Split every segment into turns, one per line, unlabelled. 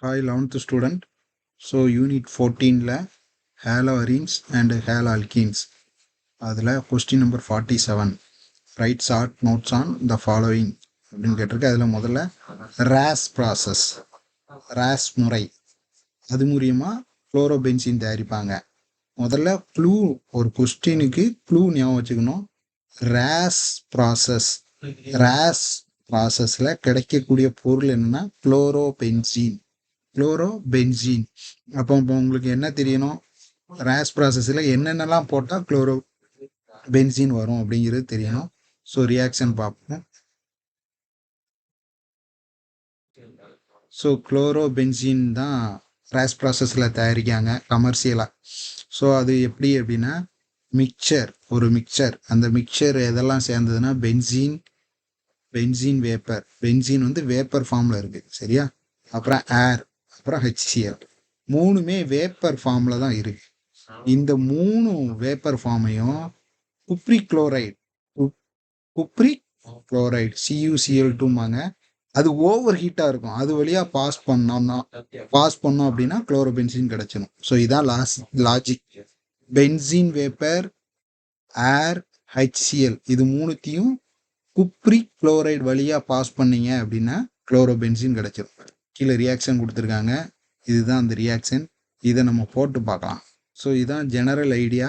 Hi 11th student. So unit 14ல haloarenes and haloalkenes அதில் question number 47 write short notes on the following அப்படின்னு கேட்டிருக்கு. அதில் முதல்ல RAS process, RAS முறை, அது மூலியமாக குளோரோபென்சீன் தயாரிப்பாங்க. முதல்ல க்ளூ, ஒரு கொஸ்டினுக்கு க்ளூ ஞாபகம் வச்சுக்கணும். ரேஸ் ப்ராசஸ், ரேஸ் ப்ராசஸில் கிடைக்கக்கூடிய பொருள் என்னன்னா குளோரோபென்சீன், குளோரோபென்சீன். அப்போ உங்களுக்கு என்ன தெரியணும், ரேஸ் ப்ராசஸில் என்னென்னலாம் போட்டால் குளோரோ பென்சீன் வரும் அப்படிங்கிறது தெரியணும். ஸோ ரியாக்ஷன் பார்ப்போம். ஸோ குளோரோபென்சீன் தான் ரேஸ் ப்ராசஸில் தயாரிக்காங்க கமர்ஷியலாக. ஸோ அது எப்படி அப்படின்னா மிக்சர், ஒரு மிக்சர், அந்த மிக்சர் எதெல்லாம் சேர்ந்ததுன்னா பென்சீன், பென்சீன் வேப்பர், பென்சீன் வந்து வேப்பர் ஃபார்மில் இருக்குது சரியா, அப்புறம் ஏர், அப்புறம் HCl, மூணுமே வேப்பர் ஃபார்மில் தான் இருக்குது. இந்த மூணு வேப்பர் ஃபார்மையும் குப்ரிக் குளோரைடு, குப்ரிக் குளோரைடு CuCl2மாங்க, அது ஓவர் ஹீட்டாக இருக்கும், அது வழியாக பாஸ் பண்ணோம் அப்படின்னா குளோரோபென்சீன் கிடச்சிடும். ஸோ இதான் லாஜிக். பென்சீன் வேப்பர், ஏர், HCl இது மூணுத்தையும் குப்ரிக் குளோரைடு வழியாக பாஸ் பண்ணீங்க அப்படின்னா குளோரோபென்சீன் கிடச்சிடும். கீழே ரியாக்ஷன் கொடுத்துருக்காங்க, இதுதான் அந்த ரியாக்ஷன், இதை நம்ம போட்டு பார்க்கலாம். ஸோ இதுதான் ஜெனரல் ஐடியா.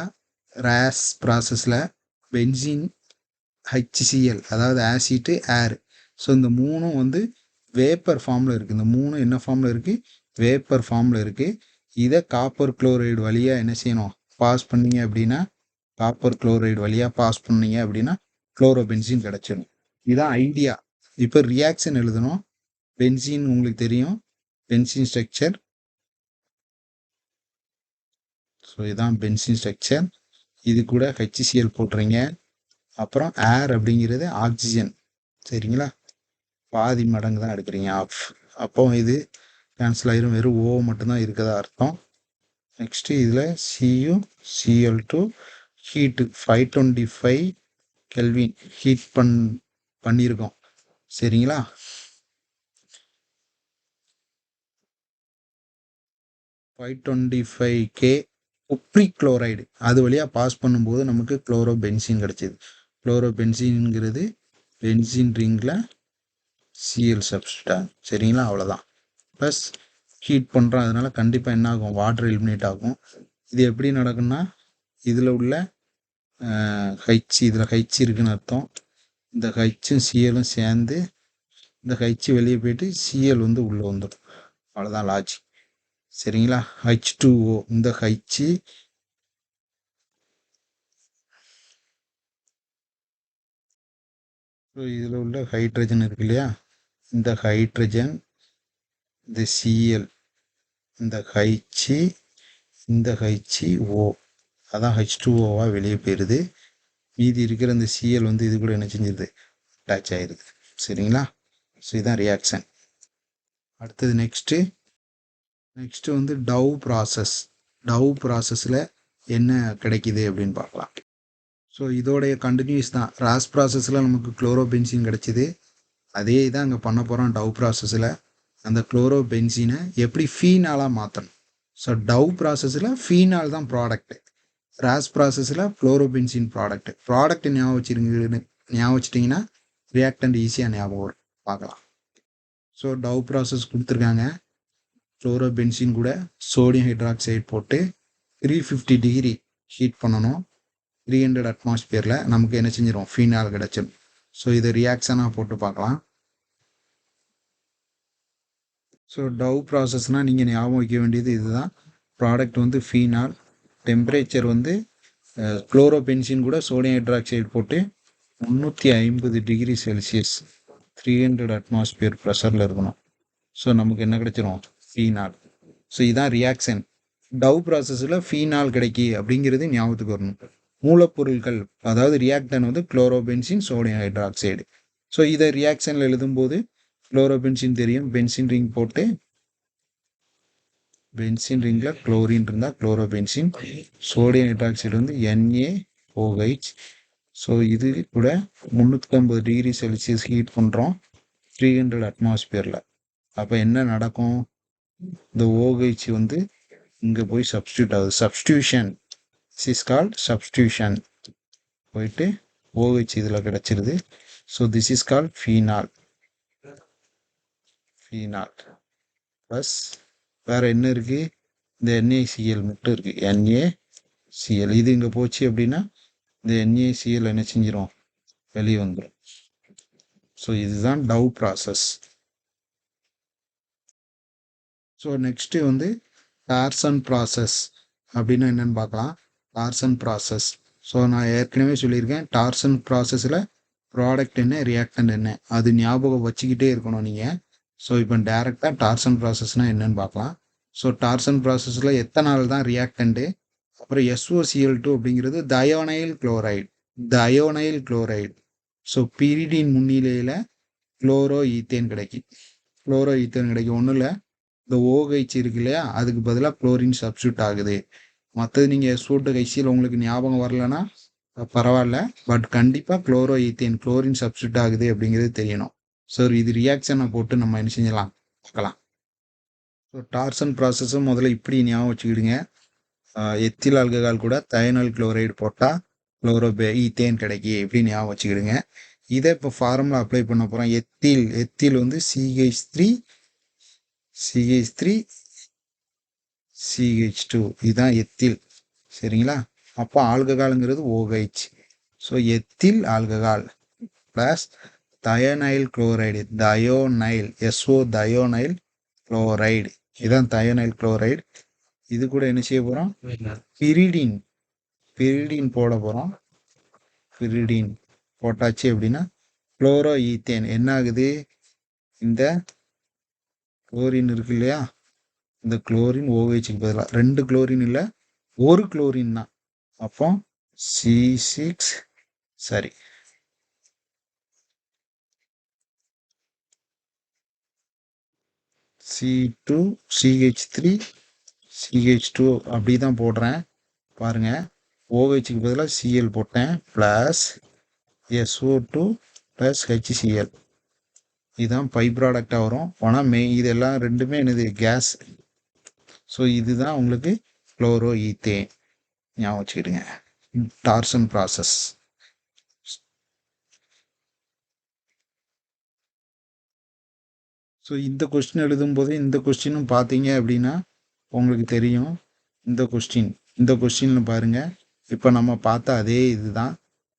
ரேஸ் ப்ராசஸில் பென்சீன், HCl அதாவது ஆசிட்டு, ஏர், ஸோ இந்த மூணும் வந்து வேப்பர் ஃபார்மில் இருக்குது. இந்த மூணு என்ன ஃபார்மில் இருக்குது, வேப்பர் ஃபார்மில் இருக்குது. இதை காப்பர் குளோரைடு வழியாக என்ன செய்யணும், பாஸ் பண்ணீங்க அப்படின்னா, காப்பர் குளோரைடு வழியாக பாஸ் பண்ணீங்க அப்படின்னா குளோரோபென்சீன் கிடச்சிடும். இதுதான் ஐடியா. இப்போ ரியாக்ஷன் எழுதணும். பென்சீன் உங்களுக்கு தெரியும், பென்சீன் ஸ்ட்ரக்சர். ஸோ இதுதான் பென்சீன் ஸ்ட்ரக்சர். இது கூட HCl போட்டுறீங்க. அப்புறம் ஏர் அப்படிங்கிறது ஆக்சிஜன் சரிங்களா, பாதி மடங்கு தான் எடுக்கிறீங்க, ஆஃப். அப்போ இது கேன்சல் ஆயிரும், வெறும் O மட்டும்தான் இருக்கிறதா அர்த்தம். நெக்ஸ்ட்டு இதில் CuCl2 ஹீட்டு 525 கெல்வின் ஹீட் பண்ணியிருக்கோம் சரிங்களா. K குப்ரிக் குளோரைடு அது வழியாக பாஸ் பண்ணும்போது நமக்கு குளோரோபென்சீன் கிடச்சிது. குளோரோபென்சீன்ங்கிறது பென்சீன் ரிங்கில் Cl சப்ஸ்டியூட் சரிங்களா, அவ்வளோதான். ப்ளஸ் ஹீட் பண்ணுறோம், அதனால கண்டிப்பாக என்ன ஆகும், வாட்டர் எலிமினேட் ஆகும். இது எப்படி நடக்கும்னா, இதில் உள்ள இதில் H இருக்குன்னு அர்த்தம். இந்த Hம் Cலும் சேர்ந்து இந்த H வெளியே போயிட்டு Cl வந்து உள்ளே வந்துடும், அவ்வளோதான் லாஜிக் சரிங்களா. H2O, இந்த H இதில் உள்ள ஹைட்ரஜன் இருக்கு இல்லையா, இந்த ஹைட்ரஜன், இந்த Cl, இந்த H, இந்த HO, அதான் H2Oவாக வெளியே போயிடுது. மீதி இருக்கிற இந்த Cl வந்து இது கூட என்ன செஞ்சிருது, அட்டாச் ஆகிடுது சரிங்களா. ஸோ இதுதான் ரியாக்ஷன். அடுத்தது நெக்ஸ்ட்டு வந்து டவ் ப்ராசஸ். டவ் ப்ராசஸில் என்ன கிடைக்கிது அப்படின்னு பார்க்கலாம். ஸோ இதோடைய கண்டினியூஸ் தான். ராஸ் ப்ராசஸில் நமக்கு குளோரோபென்சீன் கிடச்சிது, அதே இதான் அங்கே பண்ண போகிறோம் டவ் ப்ராசஸில். அந்த குளோரோபென்சீனை எப்படி ஃபீனாலாக மாற்றணும். ஸோ டவ் ப்ராசஸில் ஃபீனால் தான் ப்ராடக்ட்டு, ராஸ் ப்ராசஸில் குளோரோபென்சீன் ப்ராடக்ட் ஞாபகம் வச்சிட்டிங்கன்னா ரியாக்டன்ட் ஈஸியாக ஞாபகம் வரும், பார்க்கலாம். ஸோ டவ் ப்ராசஸ் கொடுத்துருக்காங்க, குளோரோபென்சீன் கூட சோடியம் ஹைட்ராக்சைடு போட்டு 350 டிகிரி ஹீட் பண்ணணும். 300 அட்மாஸ்பியரில் நமக்கு என்ன செஞ்சிடும், ஃபீனால் கிடச்சிடும். ஸோ இதை ரியாக்ஷனாக போட்டு பார்க்கலாம். ஸோ டவ் ப்ராசஸ்னால் நீங்கள் ஞாபகம் வைக்க வேண்டியது இதுதான். ப்ராடக்ட் வந்து ஃபீனால், டெம்பரேச்சர் வந்து குளோரோபென்சீன் கூட சோடியம் ஹைட்ராக்சைடு போட்டு 350 டிகிரி செல்சியஸ் 300 அட்மாஸ்பியர் ப்ரெஷரில் இருக்கணும். ஸோ நமக்கு என்ன கிடைச்சிரும், ஃபீனால். ஸோ இதான் ரியாக்ஷன். டவ் ப்ராசஸில் ஃபீனால் கிடைக்கி அப்படிங்கிறது ஞாபகத்துக்கு வரணும். மூலப்பொருட்கள் அதாவது ரியாக்டன் வந்து குளோரோபென்சீன், சோடியம் ஹைட்ராக்சைடு. ஸோ இதை ரியாக்ஷனில் எழுதும்போது குளோரோபென்சீன் தெரியும், பென்சின் ரிங் போட்டு, பென்சின் ரிங்கில் குளோரின் இருந்தால் குளோரோபென்சீன், சோடியம் ஹைட்ராக்சைடு வந்து NaOH. ஸோ இது கூட 350 டிகிரி செல்சியஸ் ஹீட் பண்ணுறோம் 300 அட்மாஸ்பியரில். அப்போ என்ன நடக்கும், இந்த OH வந்து இங்கே போய் சப்ஸ்டியூட் ஆகுது. Substitution is called substitution. போயிட்டு OH இதில் கிடச்சிருது. So this is called phenol. Phenol plus வேறு என்ன இருக்குது? இந்த NaCl மட்டும் இருக்குது. NaCl இது இங்கே போச்சு அப்படின்னா இந்த NaCl என்ன செஞ்சிடும்? வெளியே வந்துடும். ஸோ இதுதான் டவ் ப்ராசஸ். ஸோ நெக்ஸ்ட்டு வந்து டார்சன் ப்ராசஸ் அப்படின்னா என்னென்னு பார்க்கலாம். Torsion process. ஸோ நான் ஏற்கனவே சொல்லியிருக்கேன், டார்சன் ப்ராசஸில் ப்ராடக்ட் என்ன, ரியாக்டன்ட் என்ன, அது ஞாபகம் வச்சுக்கிட்டே இருக்கணும் நீங்கள். ஸோ இப்போ டேரெக்டாக டார்சன் ப்ராசஸ்னால் என்னென்னு பார்க்கலாம். ஸோ டார்சன் ப்ராசஸில் எத்தனால் தான் ரியாக்டண்ட்டு. அப்புறம் SOCl2 அப்படிங்கிறது thionyl chloride. Thionyl chloride. So pyridine முன்னிலையில் குளோரோ ஈத்தேன் கிடைக்கும். குளோரோ ஈத்தேன் கிடைக்கும். ஒன்றும் இல்லை, இந்த OH இருக்கு இல்லையா, அதுக்கு பதிலாக குளோரின் சப்ஸ்டியூட் ஆகுது. மற்றது நீங்கள் SO2 உங்களுக்கு ஞாபகம் வரலன்னா பரவாயில்ல, பட் கண்டிப்பாக குளோரோ ஈத்தேன் குளோரின் சப்ஸ்டியூட் ஆகுது அப்படிங்கிறது தெரியணும். ஸோ இது ரியாக்ஷனை போட்டு நம்ம என்ன செஞ்சலாம் பார்க்கலாம். ஸோ டார்சன் ப்ராசஸும் முதல்ல இப்படி ஞாபகம் வச்சுக்கிடுங்க. எத்தில் ஆல்கஹால் கூட தயனால் குளோரைடு போட்டால் ஈத்தேன் கிடைக்கி இப்படி ஞாபகம் வச்சுக்கிடுங்க. இதை இப்போ ஃபார்முலா அப்ளை பண்ண போகிறோம். எத்தில் வந்து CH3CH2 இதுதான் எத்தில். சரிங்களா? அப்போ ஆல்கஹாலுங்கிறது OH. So ethyl alcohol plus thionyl chloride, thionyl thionyl chloride, இதுதான் தயோனைல் குளோரைடு. இது கூட என்ன செய்ய போகிறோம்? பிரிடின் போட போகிறோம். பிரிடின் போட்டாச்சு அப்படின்னா குளோரோ ஈத்தேன் என்ன ஆகுது? இந்த குளோரின் இருக்கு இல்லையா, இந்த குளோரின் OHக்கு பதிலாக 2 குளோரின் இல்லை, 1 குளோரின் தான். அப்போ C6 சரி C2 CH3 CH2 அப்படி தான் போடுறேன் பாருங்கள். OHக்கு பதிலாக Cl போட்டேன் ப்ளஸ் SO2 ப்ளஸ் HCl. இதுதான் பை ப்ராடக்டாக வரும். ஆனால் இதெல்லாம் ரெண்டுமே என்னது? கேஸ். ஸோ இதுதான் உங்களுக்கு குளோரோ ஈத்தேன். ஞாபகம் வச்சுக்கிடுங்க. Darzens process. ஸோ இந்த கொஸ்டின் எழுதும்போது இந்த கொஸ்டினும் பார்த்தீங்க அப்படின்னா உங்களுக்கு தெரியும். இந்த கொஸ்டினில் பாருங்கள், இப்போ நம்ம பார்த்த அதே இதுதான்.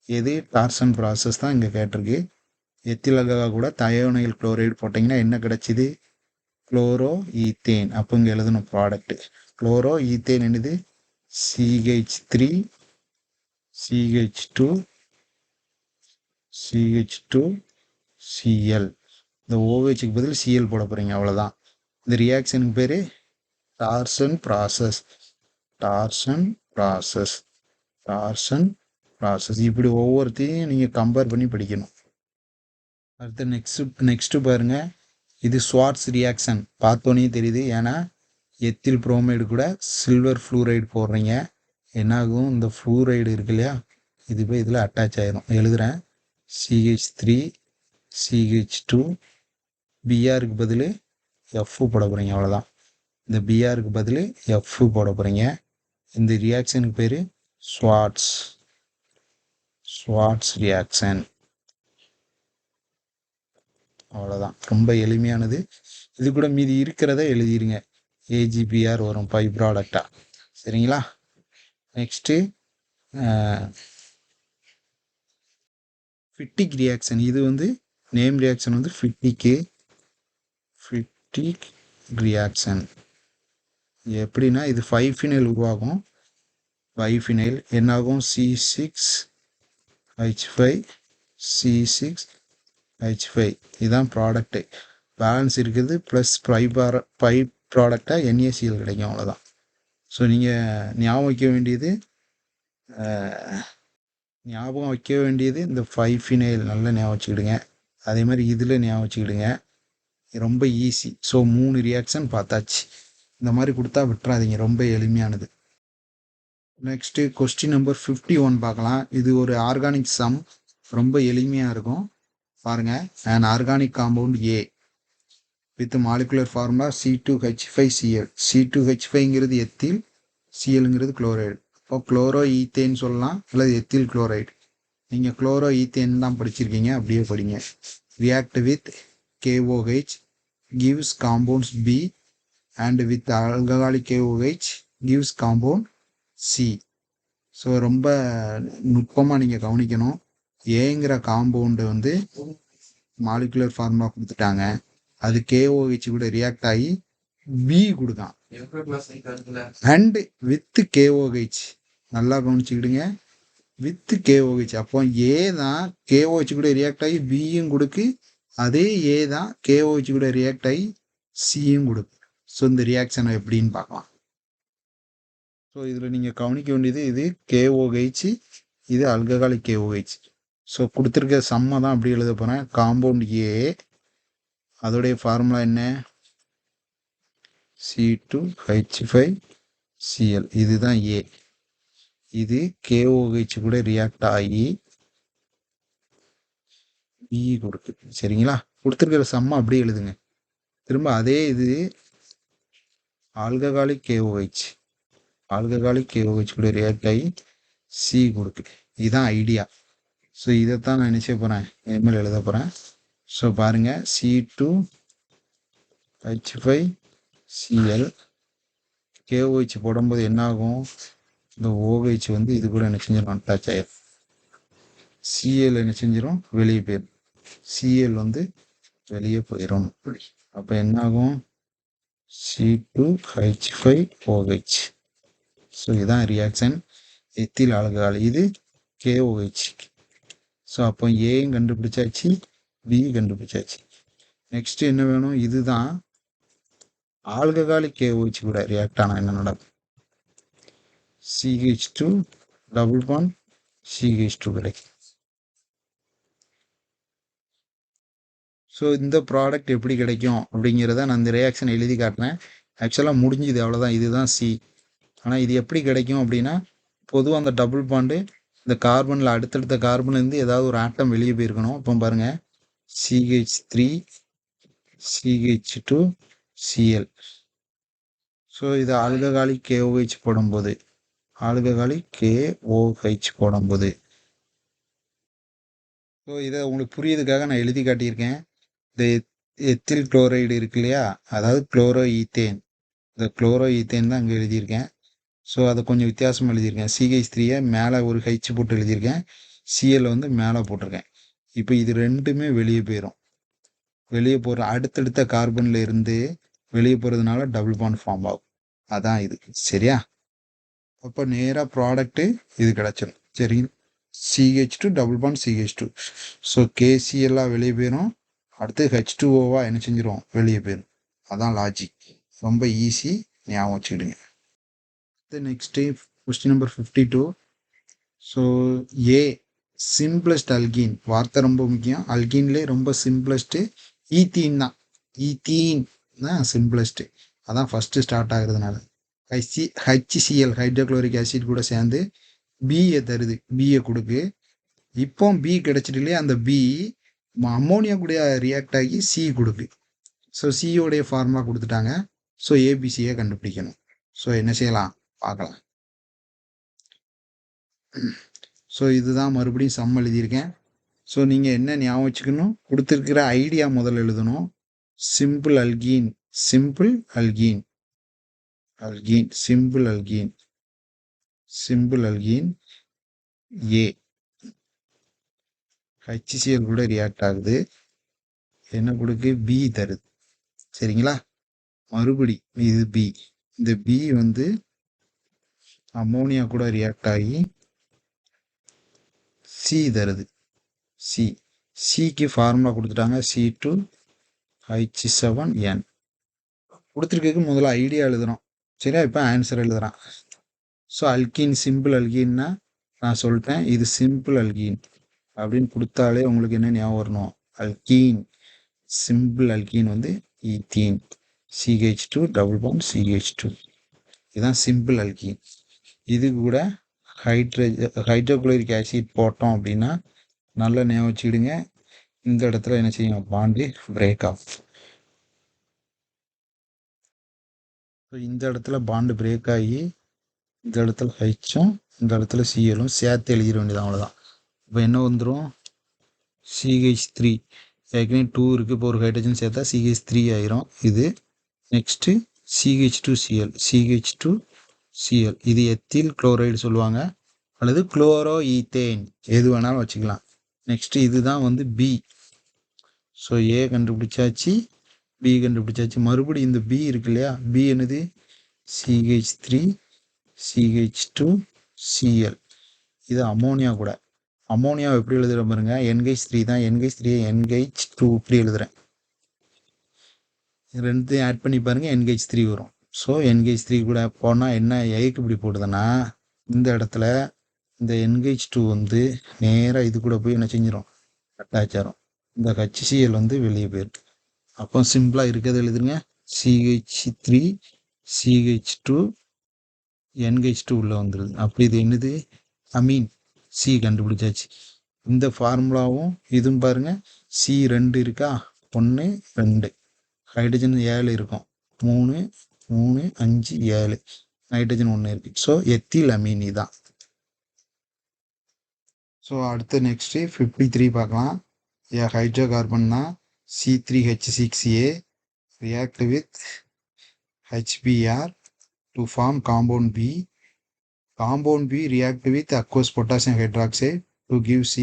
எது? டார்சன் ப்ராசஸ் தான் இங்கே கேட்டிருக்கு. எத்தில் ஆல்கஹால் கூட தயோனைல் குளோரைடு போட்டிங்கன்னா என்ன கிடச்சிது? Chloro ethane. அப்போ இங்கே எழுதணும் ப்ராடக்ட்டு. குளோரோ ஈத்தேன் என்னது? CH3 CH2 Cl. இந்த OHக்கு பதில் Cl போட போகிறீங்க, அவ்வளோதான். இந்த ரியாக்ஷனுக்கு பேர் டார்சன் ப்ராசஸ். Torsion process. இப்படி ஒவ்வொருத்தையும் நீங்கள் கம்பேர் பண்ணி படிக்கணும். அடுத்து நெக்ஸ்ட்டு பாருங்கள். இது ஸ்வார்ட்ஸ் ரியாக்ஷன். பார்த்தோன்னே தெரியுது, ஏன்னா எத்தில் புரோமைடு கூட சில்வர் ஃப்ளூரைடு போடுறீங்க. என்னாகும்? இந்த ஃப்ளூரைடு இருக்கு இல்லையா, இது போய் இதில் அட்டாச் ஆயிரும். எழுதுகிறேன், CH3 CH2 Brக்கு பதில் F போட போகிறீங்க, அவ்வளோதான். இந்த Brக்கு பதில் F போட போகிறீங்க. இந்த ரியாக்ஷனுக்கு பேர் ஸ்வார்ட்ஸ் ரியாக்ஷன். அவ்வளோதான், ரொம்ப எளிமையானது. இது கூட மீதி இருக்கிறத எழுதிடுங்க. AgBr வரும் பை ப்ராடக்டாக. சரிங்களா? Next Fittig reaction. இது வந்து நேம் ரியாக்ஷன் வந்து ஃபிட்டிக் ரியாக்ஷன். எப்படின்னா இது 5 ஃபினைல் உருவாகும். 5 ஃபினைல் என்னாகும்? C6H5 C6H5 இதுதான் ப்ராடக்ட்டு. பேலன்ஸ் இருக்கிறது ப்ளஸ் பை ப்ராடக்டாக NaCl கிடைக்கும், அவ்வளோதான். ஸோ நீங்கள் ஞாபகம் வைக்க வேண்டியது இந்த 5 ஃபினைல் நல்லா ஞாபகம் வச்சுக்கிடுங்க. அதே மாதிரி இதில் ஞாபகம் வச்சுக்கிடுங்க, ரொம்ப ஈஸி. ஸோ 3 ரியாக்ஷன் பார்த்தாச்சு. இந்த மாதிரி கொடுத்தா விட்டுறாதீங்க, ரொம்ப எளிமையானது. நெக்ஸ்ட்டு கொஸ்டின் நம்பர் 51 பார்க்கலாம். இது ஒரு ஆர்கானிக் சம், ரொம்ப எளிமையாக இருக்கும். பாருங்கள், an organic compound A with molecular formula C2H5Cl. C2H5ங்கிறது எத்தில், சிஎல்ங்கிறது குளோரைடு. இப்போ குளோரோ ஈத்தேன் சொல்லலாம் அல்லது எத்தில் குளோரைடு. நீங்கள் குளோரோ ஈத்தேன் தான் படிச்சிருக்கீங்க, அப்படியே படிங்க. React with KOH gives compounds B and with alcoholic KOH gives compound C. So ரொம்ப நுட்பமாக நீங்கள் கவனிக்கணும். ஏங்கிற காம்பவுண்டு வந்து மாலிகுலர் ஃபார்முலா கொடுத்துட்டாங்க, அது KOH கூட ரியாக்ட் ஆகி பி கொடுக்கான். அண்ட் வித் KOH நல்லா கவனிச்சுக்கிடுங்க, வித் KOH. அப்போ ஏ தான் KOH கூட ரியாக்ட் ஆகி பியும் கொடுக்கு, அதே ஏ தான் KOH கூட ரியாக்ட் ஆகி சியும் கொடுக்கு. ஸோ இந்த ரியாக்ஷனை எப்படின்னு பார்க்கலாம். ஸோ இதில் நீங்கள் கவனிக்க வேண்டியது இது KOH, இது ஆல்கஹாலிக் KOH. ஸோ கொடுத்துருக்க சம்மை தான் அப்படி எழுத போகிறேன். காம்பவுண்ட் ஏ, அதோடைய ஃபார்முலா என்ன, C2H5Cl. இதுதான் ஏ. இது KOH கூட ரியாக்ட் ஆகி பி கொடுக்கு. சரிங்களா? கொடுத்துருக்கிற சம்மை அப்படியே எழுதுங்க. திரும்ப அதே இது ஆல்கஹாலிக் KOH, ஆல்கஹாலிக் KOH கூட ரியாக்ட் ஆகி சி கொடுக்கு. இதுதான் ஐடியா. ஸோ இதைத்தான் நான் நினச்ச போகிறேன், இனிமேல் எழுத போகிறேன். ஸோ பாருங்கள், C2H5Cl KOH போடும்போது என்ன ஆகும், இந்த OH வந்து இது கூட என்ன செஞ்சிடும், அட்டாச் ஆயிடும். Cl என்ன செஞ்சிடும், வெளியே போயிடும். Cl வந்து வெளியே போயிடும். அப்போ என்ன ஆகும், C2H5OH. ஸோ இதுதான் ரியாக்ஷன் எத்தில் ஆல்கஹால், இது KOH. ஸோ அப்போ ஏயும் கண்டுபிடிச்சாச்சு, பி கண்டுபிடிச்சாச்சு. நெக்ஸ்ட் என்ன வேணும், இதுதான் ஆல்கஹாலிக் KOH கூட ரியாக்ட் ஆனால் என்ன நடக்கும், CH2 டபுள் பாண்ட் CH2 கிடைக்கும். ஸோ இந்த ப்ராடக்ட் எப்படி கிடைக்கும் அப்படிங்கிறத நான் இந்த ரியாக்ஷன் எழுதி காட்டினேன். ஆக்சுவலாக முடிஞ்சுது, அவ்வளோதான். இதுதான் சி. ஆனால் இது எப்படி கிடைக்கும் அப்படின்னா, பொதுவாக அந்த டபுள் பாண்டு இந்த கார்பனில் அடுத்தடுத்த கார்பன்லேருந்து ஏதாவது ஒரு ஆட்டம் வெளியே போயிருக்கணும். இப்போ பாருங்கள், CH3 CH2 Cl. ஸோ இது ஆல்கஹாலிக் KOH போடும்போது, ஆல்கஹாலிக் KOH போடும்போது. ஸோ இதை உங்களுக்கு புரியுதுக்காக நான் எழுதி காட்டியிருக்கேன். இந்த எத்தில் குளோரைடு இருக்கு இல்லையா, அதாவது குளோரோ ஈத்தேன், இந்த குளோரோ ஈத்தேன் தான் அங்கே எழுதியிருக்கேன். ஸோ அதை கொஞ்சம் வித்தியாசமாக எழுதியிருக்கேன். CH3 மேலே ஒரு ஹைச் போட்டு எழுதியிருக்கேன், Cl வந்து மேலே போட்டிருக்கேன். இப்போ இது ரெண்டுமே வெளியே போயிடும். வெளியே போகிற அடுத்தடுத்த கார்பனில் இருந்து வெளியே போகிறதுனால டபுள் பாண்ட் ஃபார்ம் ஆகும். அதான் இது. சரியா? அப்போ நேராக ப்ராடக்ட்டு இது கிடச்சிடும். சரி, CH2 double bond CH2. So KCl வெளியே போயிடும், அடுத்து H2O என்ன செஞ்சிடும், வெளியே போயிடும். அதான் லாஜிக். ரொம்ப ஈஸி, ஞாபகம் வச்சுக்கிடுங்க. Next question number 52. So a simplest alkene, வார்த்தை ரொம்ப முக்கியம். அல்கீன்லேயே ரொம்ப சிம்பிளஸ்ட்டு ஈத்தீன் தான். ஈத்தீன் தான் சிம்பிளஸ்ட்டு, அதான் ஃபஸ்ட்டு ஸ்டார்ட் ஆகுறதுனால. HCl ஹைட்ரோக்ளோரிக் ஆசிட் கூட சேர்ந்து பிஏ தருது, பிஏ கொடுக்கு. இப்போ பி கிடச்சிட்டு இல்லையா, அந்த பி அம்மோனியா கூட ரியாக்ட் ஆகி சி கொடுக்கு. ஸோ சியோடைய ஃபார்முலா கொடுத்துட்டாங்க. ஸோ ஏபிசியை கண்டுபிடிக்கணும். ஸோ என்ன செய்யலாம் பார்க்கலாம். ஸோ இதுதான் மறுபடியும் சம் எழுதியிருக்கேன். ஸோ நீங்கள் என்ன ஞாபகம் வச்சுக்கணும், கொடுத்துருக்கிற ஐடியா முதல்ல எழுதணும். Simple alkene, simple alkene, alkene, simple alkene, simple alkene A HCl கூட ரியாக்ட் ஆகுது, என்ன கொடுக்கு, பி தருது. சரிங்களா? மறுபடி இது பி, இந்த பி வந்து அம்மோனியா கூட ரியாக்ட் ஆகி சி தருது. சி, சிக்கு ஃபார்முலா கொடுத்துட்டாங்க, C2H7N. கொடுத்துருக்க முதல்ல ஐடியா எழுதுறோம். சரியா? இப்போ ஆன்சர் எழுதுறான். ஸோ அல்கீன், சிம்பிள் அல்கீன்னா நான் சொல்லிட்டேன், இது சிம்பிள் அல்கீன் அப்படின்னு கொடுத்தாலே உங்களுக்கு என்ன ஞாபகம் வரணும், அல்கீன். சிம்பிள் அல்கீன் வந்து ethene, CH2 double bond CH2. இதுதான் சிம்பிள் அல்கீன். இது கூட ஹைட்ரோக்ளோரிக் ஆசிட் போட்டோம் அப்படின்னா நல்லா ஞாபகம் வச்சுக்கிடுங்க, இந்த இடத்துல என்ன செய்யும், பாண்டு பிரேக் ஆஃப். ஸோ இந்த இடத்துல பாண்டு பிரேக் ஆகி இந்த இடத்துல ஹைச்சும் இந்த இடத்துல சிஎலும் சேர்த்து எழுதிட வேண்டியது அவ்வளோதான். இப்போ என்ன வந்துடும், CH3 ஏற்கனவே 2 இருக்குது, இப்போ ஒரு ஹைட்ரஜன் சேர்த்தா CH3 ஆயிரும். இது நெக்ஸ்ட்டு CH2Cl இது எத்தில் குளோரைடு சொல்லுவாங்க, அல்லது குளோரோ ஈத்தேன் எது வேணாலும் வச்சுக்கலாம். நெக்ஸ்ட் இதுதான் வந்து பி. ஸோ ஏ கண்டுபிடிச்சாச்சு, பி கண்டுபிடிச்சாச்சு. மறுபடியும் இந்த பி இருக்கு இல்லையா, பி என்னது CH3CH2Cl. இது அமோனியா கூட. அமோனியா எப்படி எழுதுகிறேன் பாருங்க, NH3 தான், NH3 NH2 இப்படி எழுதுகிறேன். ரெண்டுத்தையும் ஆட் பண்ணி பாருங்க, NH3 வரும். ஸோ NH3 கூட போனால் என்ன ஏக்கு இப்படி போடுதுன்னா, இந்த இடத்துல இந்த NH2 வந்து நேராக இது கூட போய் என்ன செஞ்சிடும், அட்டாச் ஆகும். இந்த HCl வந்து வெளியே போயிருக்கு. அப்போ சிம்பிளாக இருக்கிறது எழுதுங்க, CH3CH2 NH2 உள்ளே வந்துடுது. அப்படி இது என்னது அமீன், சி கண்டுபிடிச்சாச்சு. இந்த ஃபார்முலாவும் இதுவும் பாருங்க, C2 இருக்கா, 1 2 ஹைட்ரஜன் 7 இருக்கும், 3 3 5 7 நைட்ரஜன் 1 இருக்கு. ஸோ எத்தில் அமீன் இதுதான். ஸோ அடுத்து நெக்ஸ்ட்டு 53 பார்க்கலாம். ஹைட்ரோ கார்பன் தான், C3H6A react with HBr to form compound B. Compound B react with aqueous potassium hydroxide to give C.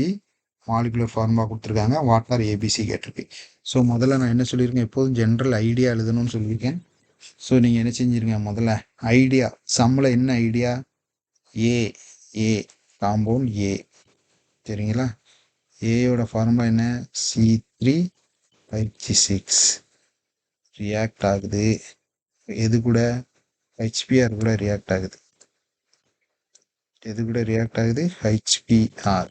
Molecular formula கொடுத்துருக்காங்க, வாட்டர் ஏபிசி கேட்டிருக்கு. So முதல்ல நான் என்ன சொல்லியிருக்கேன், எப்போதும் ஜென்ரல் ஐடியா எழுதணும்னு சொல்லியிருக்கேன். ஸோ நீங்கள் என்ன செஞ்சுருங்க, முதல்ல ஐடியா சம்மில் என்ன ஐடியா, ஏ காம்பவுண்ட் ஏ சரிங்களா. ஏயோட ஃபார்முலா என்ன, C3H6 ரியாக்ட் ஆகுது எது கூட, HBr கூட ரியாக்ட் ஆகுது. எது கூட ரியாக்ட் ஆகுது, HBr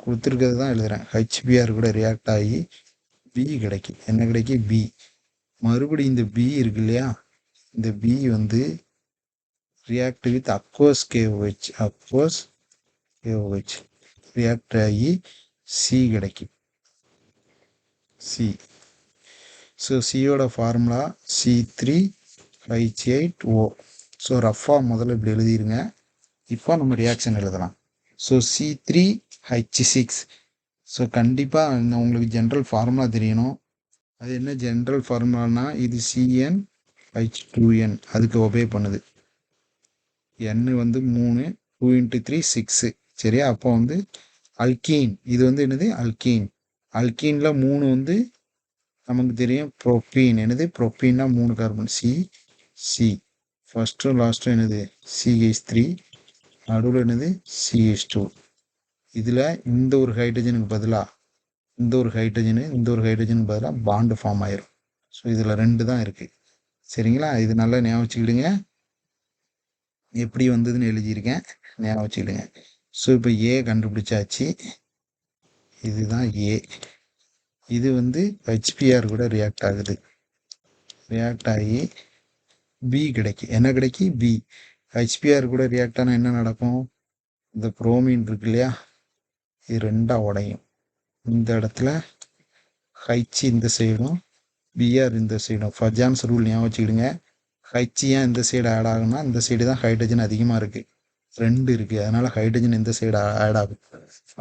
கொடுத்துருக்கிறது தான் எழுதுகிறேன். HBr கூட ரியாக்ட் ஆகி பி கிடைக்கும். என்ன கிடைக்கும், பி. மறுபடியும் இந்த பி இருக்கு இல்லையா, இந்த பி வந்து react with aqueous KOH react ஆகி சி கிடைக்கும், சி. ஸோ சியோட ஃபார்முலா C3H8O. ஸோ ரஃபாக முதல்ல இப்படி எழுதிருங்க. இப்போ நம்ம ரியாக்ஷன் எழுதலாம். So C3H6. ஸோ கண்டிப்பாக உங்களுக்கு ஜென்ரல் ஃபார்முலா தெரியணும். அது என்ன ஜென்ரல் ஃபார்முலானா, இது CnH2n அதுக்கு ஒபே பண்ணுது. n வந்து 3, 2 × 3 6 சரியா. அப்போ வந்து அல்கீன், இது வந்து என்னது அல்கீன். அல்கீனில் 3 வந்து நமக்கு தெரியும் ப்ரோப்பீன். என்னது ப்ரோப்பீன்னா 3 கார்பன், சி. ஃபஸ்ட்டும் லாஸ்ட்டும் என்னது CH3, நடுவில் என்னது CH2. இதில் இந்த ஒரு ஹைட்ரஜனுக்கு பதிலாக இந்த ஒரு ஹைட்ரஜனுக்கு பதிலாக பாண்டு ஃபார்ம் ஆயிரும். ஸோ இதில் 2 தான் இருக்குது சரிங்களா. இது நல்லா ஞாபகம் வச்சுக்கிடுங்க, எப்படி வந்ததுன்னு எழுதியிருக்கேன், ஞாபகம் வச்சுக்கிடுங்க. ஸோ இப்போ ஏ கண்டுபிடிச்சாச்சு, இதுதான் ஏ. இது வந்து HBr கூட ரியாக்ட் ஆகுது, ரியாக்ட் ஆகி பி கிடைக்கும். என்ன கிடைக்கும், பி. HBr கூட ரியாக்ட் ஆனால் என்ன நடக்கும், இந்த புரோமின் இருக்கு இல்லையா, இது 2ஆ உடையும். இந்த இடத்துல ஹைச் இந்த சைடும் பிஆர் இந்த சைடும். ஃபஜான்ஸ் ரூல் ஞாபகம் வச்சுக்கிடுங்க. ஹைச் ஏன் இந்த சைடு ஆட் ஆகுனா, இந்த சைடு தான் ஹைட்ரஜன் அதிகமாக இருக்குது, 2 இருக்குது, அதனால் ஹைட்ரஜன் இந்த சைடு ஆட் ஆகும்.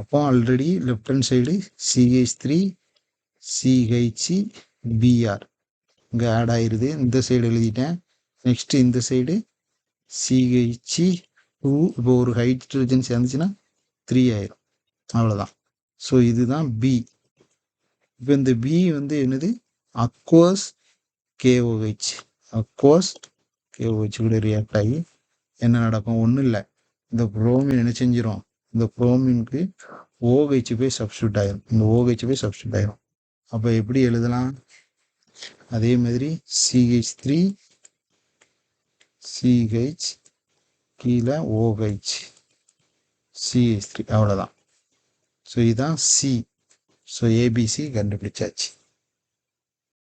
அப்போ already left hand side CH3CHBr இங்கே ஆட் ஆயிடுது. இந்த சைடு எழுதிட்டேன். நெக்ஸ்ட்டு இந்த சைடு CH2, இப்போ ஒரு ஹைட்ரஜன் சேர்ந்துச்சுன்னா 3 ஆயிரும், அவ்வளோதான். ஸோ இதுதான் பி. இப்போ இந்த பி வந்து என்னது, அக்வஸ் KOH கூட ரியாக்ட் ஆகி என்ன நடக்கும், ஒன்றும் இல்லை, இந்த புரோமின் என்ன செஞ்சிடும், இந்த புரோமினுக்கு OH போய் சப்ஸ்டியூட் ஆயிரும், இந்த OH போய் சப்ஸ்டியூட் ஆயிரும். அப்போ எப்படி எழுதலாம், அதே மாதிரி CH3CH கீழே OH CH3 அவ்வளோதான். ஸோ இதுதான் சி. ஸோ ஏபிசி கண்டுபிடிச்சாச்சு.